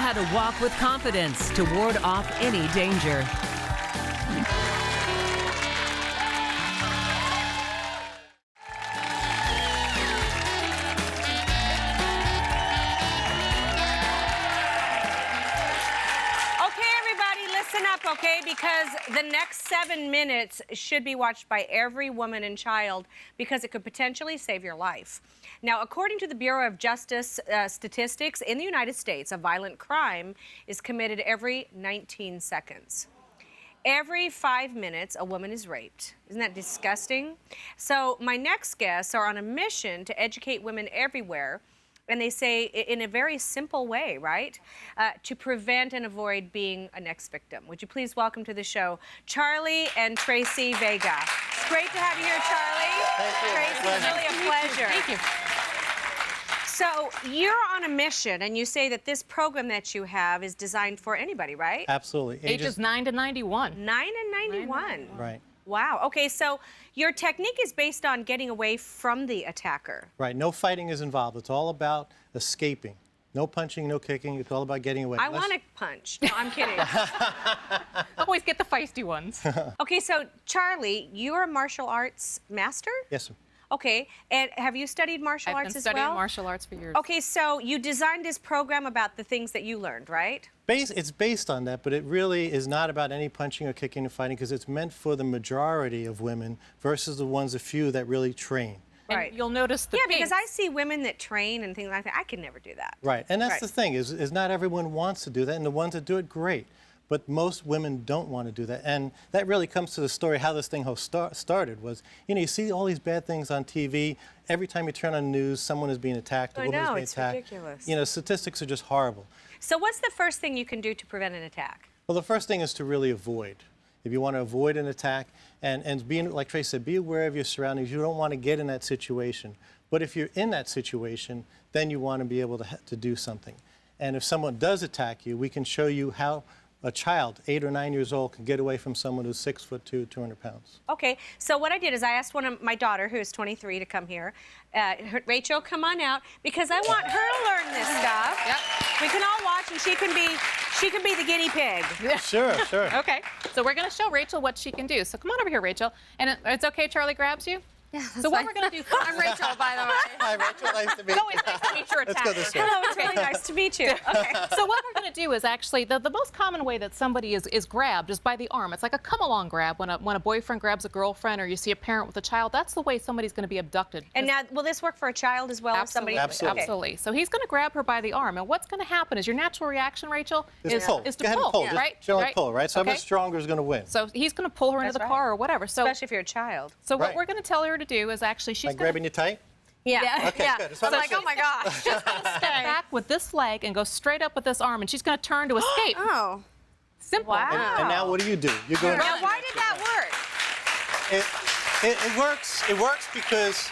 how to walk with confidence to ward off any danger. Okay, because the next 7 minutes should be watched by every woman and child because it could potentially save your life. Now, according to the Bureau of Justice statistics, in the United States, a violent crime is committed every 19 seconds. Every 5 minutes, a woman is raped. Isn't that disgusting? So my next guests are on a mission to educate women everywhere. And they say in a very simple way, right? To prevent and avoid being a next victim. Would you please welcome to the show Charlie and Tracy Vega. It's great to have you here, Charlie. Thank you. Tracy, it's really a pleasure. Thank you. So you're on a mission, and you say that this program that you have is designed for anybody, right? Absolutely. Ages 9 to 91. 9 and 91. Right. Wow. Okay, so your technique is based on getting away from the attacker. Right. No fighting is involved. It's all about escaping. No punching, no kicking. It's all about getting away. I want to punch. No, I'm kidding. Always get the feisty ones. Okay, so Charlie, you're a martial arts master? Yes, sir. Okay, and have you studied martial arts as well? I've been studying martial arts for years. Okay, so you designed this program about the things that you learned, right? It's based on that, but it really is not about any punching or kicking and fighting because it's meant for the majority of women versus the ones, a few that really train. And Right. you'll notice the Yeah, because I see women that train and things like that. I could never do that. Right, and that's Right. the thing, is not everyone wants to do that, and the ones that do it, great. But most women don't want to do that, and that really comes to the story how this thing started was, you see all these bad things on TV. Every time you turn on the news, someone is being attacked, a woman is being attacked. It's ridiculous. Statistics are just horrible. So what's the first thing you can do to prevent an attack? Well, the first thing is to really avoid. If you want to avoid an attack, and being, like Tracy said, be aware of your surroundings. You don't want to get in that situation. But if you're in that situation, then you want to be able to do something. And if someone does attack you, we can show you how a child, 8 or 9 years old, can get away from someone who's 6'2", 200 pounds. Okay, so what I did is I asked one of my daughter, who is 23, to come here. Rachel, come on out, because I want her to learn this stuff. Yep. We can all watch, and she can be the guinea pig. Sure, sure. Okay, so we're going to show Rachel what she can do. So come on over here, Rachel. And it's okay, Charlie grabs you? Yeah, so what we're going to do first. I'm Rachel, by the way. Hi, Rachel. Nice to meet you. It's always nice to meet your Let's attacker. go this way. Hello, it's really nice to meet you. Okay. So what we're going to do is actually, the most common way that somebody is grabbed is by the arm. It's like a come-along grab when a boyfriend grabs a girlfriend or you see a parent with a child. That's the way somebody's going to be abducted. And now, will this work for a child as well? Absolutely. As somebody? Absolutely. Absolutely. So he's going to grab her by the arm. And what's going to happen is your natural reaction, Rachel, is pull. to Go ahead and pull. pull. Yeah. Just Right? generally Right? pull, right? So Okay. whoever's stronger is going to win. So he's going to pull her into That's the right. car or whatever. So, Especially if you're a child. so what Right. we're going to tell her to do is actually she's Like going grabbing you tight? Yeah. Okay, yeah. good. That's I'm what like, I'm oh my gosh. step back with this leg and go straight up with this arm, and she's going to turn to escape. Oh. Simple. Wow. And now what do? You go into Now, why did that work? It works. It works because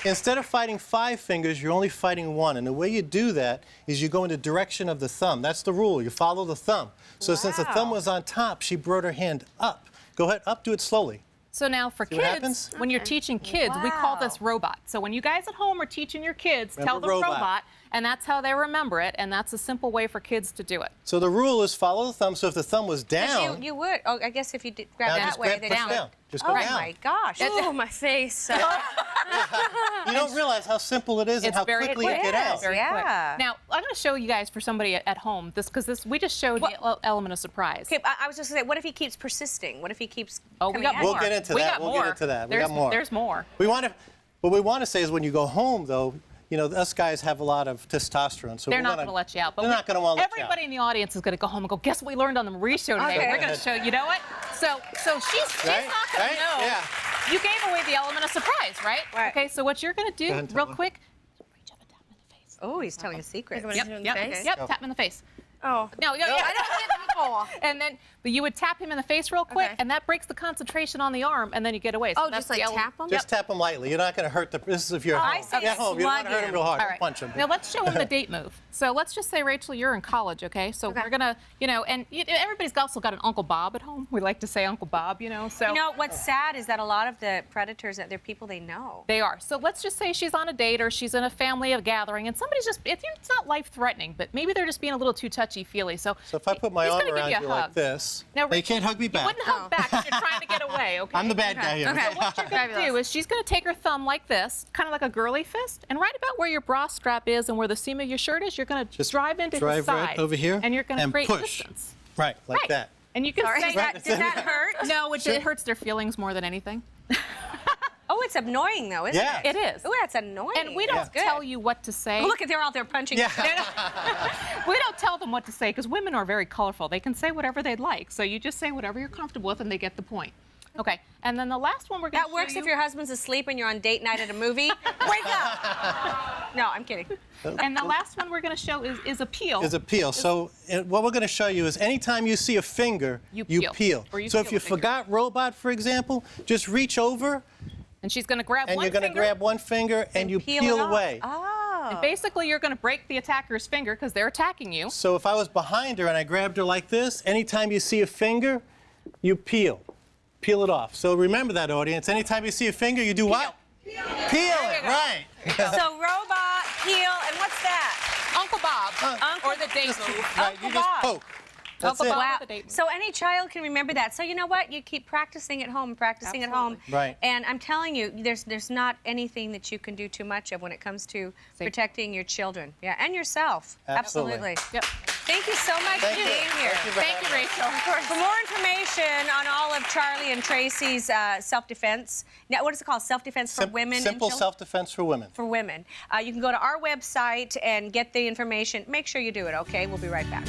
instead of fighting 5 fingers, you're only fighting 1. And the way you do that is you go in the direction of the thumb. That's the rule. You follow the thumb. So since the thumb was on top, she brought her hand up. Go ahead, up. Do it slowly. So now for See what kids, happens? when you're teaching kids, we call this robot. So when you guys at home are teaching your kids, tell Remember them robot. and that's how they remember it, and that's a simple way for kids to do it. So the rule is follow the thumb. So if the thumb was down, You would. Oh, I guess if you did grab now that just way, grab, then push you down. Just go Oh down. my gosh. Oh, my face. You don't realize how simple it is and It's how very quickly quick. you get out. Very Yeah. quick. Now, I'm going to show you guys for somebody at home because we just showed the element of surprise. Okay, I was just going to say, what if he keeps persisting? What if he keeps Oh, we coming got at more. you? We'll get into We that. got We'll more. get into that. We There's, got more. There's more. What we want to say is when you go home, though, us guys have a lot of testosterone. So They're we're not gonna- going to let you out. But They're not going to want to let you out. everybody in the audience is going to go home and go, guess what we learned on the Marie Show today? Okay. We're going to show you know what? So she's Right? not going Right? to know. Yeah. You gave away the element of surprise, right? Right. Okay, so what you're going to do ahead and real tell her. quick, reach up and tap him in the face. Oh, he's telling a secret. Like, Yep, in the yep, face? yep, tap him in the face. Oh. No, I don't And then, but you would tap him in the face real quick, Okay. and that breaks the concentration on the arm, and then you get away. So Oh, that's just like the ele- tap him? Just tap him lightly. You're not going to hurt the. This is if you're I at home. say At home, you don't want to hurt slug him real hard. All Don't right. punch him. Now let's show him the date move. So let's just say, Rachel, you're in college, okay? So we're gonna, and everybody's also got an Uncle Bob at home. We like to say Uncle Bob, So You know, what's sad is that a lot of the predators, they're people they know. they are. So let's just say she's on a date or she's in a family of gathering, and somebody's it's not life-threatening, but maybe they're just being a little too touchy-feely. So So if I put my he's arm gonna give around you a you hug. like this, Now, you can't hug me You back. wouldn't hug back if you're trying to get away, okay? I'm the bad guy here. Okay. What you're going to do is she's going to take her thumb like this, kind of like a girly fist, and right about where your bra strap is and where the seam of your shirt is, you're going to Just drive into his drive right side. over here And you're going to and create push. distance. Right, like Right. that. And you can Sorry, say does that hurt? No, it hurts their feelings more than anything. Oh, it's annoying though, isn't Yeah. it? It is. Oh, that's annoying. And we don't That's good. tell you what to say. Oh, look at they're out there punching. Yeah. We don't tell them what to say because women are very colorful. They can say whatever they'd like. So you just say whatever you're comfortable with and they get the point. Okay. And then the last one we're going to That works if your husband's asleep and you're on date night at a movie. Wake up! No, I'm kidding. And the last one we're going to show is a peel. Is a peel. So what we're going to show you is anytime you see a finger, You you peel. Or you So peel if you a finger. forgot robot, for example, just reach over And she's going to grab and one you're going to finger. grab one finger and you Peel peel it off. away. Oh. And basically, you're going to break the attacker's finger because they're attacking you. So if I was behind her and I grabbed her like this, anytime you see a finger, you peel. Peel it off. So remember that, audience. Anytime you see a finger, you do what? Peel it, right. So robot, peel, and what's that? Uncle Bob, or the date move. Right, Uncle you just Bob. poke. That's Uncle it. Bob. Wow. the date move. So any child can remember that. So you know what? You keep practicing at home, practicing at home. Right. And I'm telling you, there's not anything that you can do too much of when it comes to protecting your children. Yeah, and yourself. Absolutely. Yep. Thank you so much Thank for you. being here. Thank you for Thank you, having me. Rachel. For more information on all of Charlie and Tracy's self-defense, now what is it called? Self-defense for women and Simple children? self-defense for women. For women. You can go to our website and get the information. Make sure you do it, okay? We'll be right back.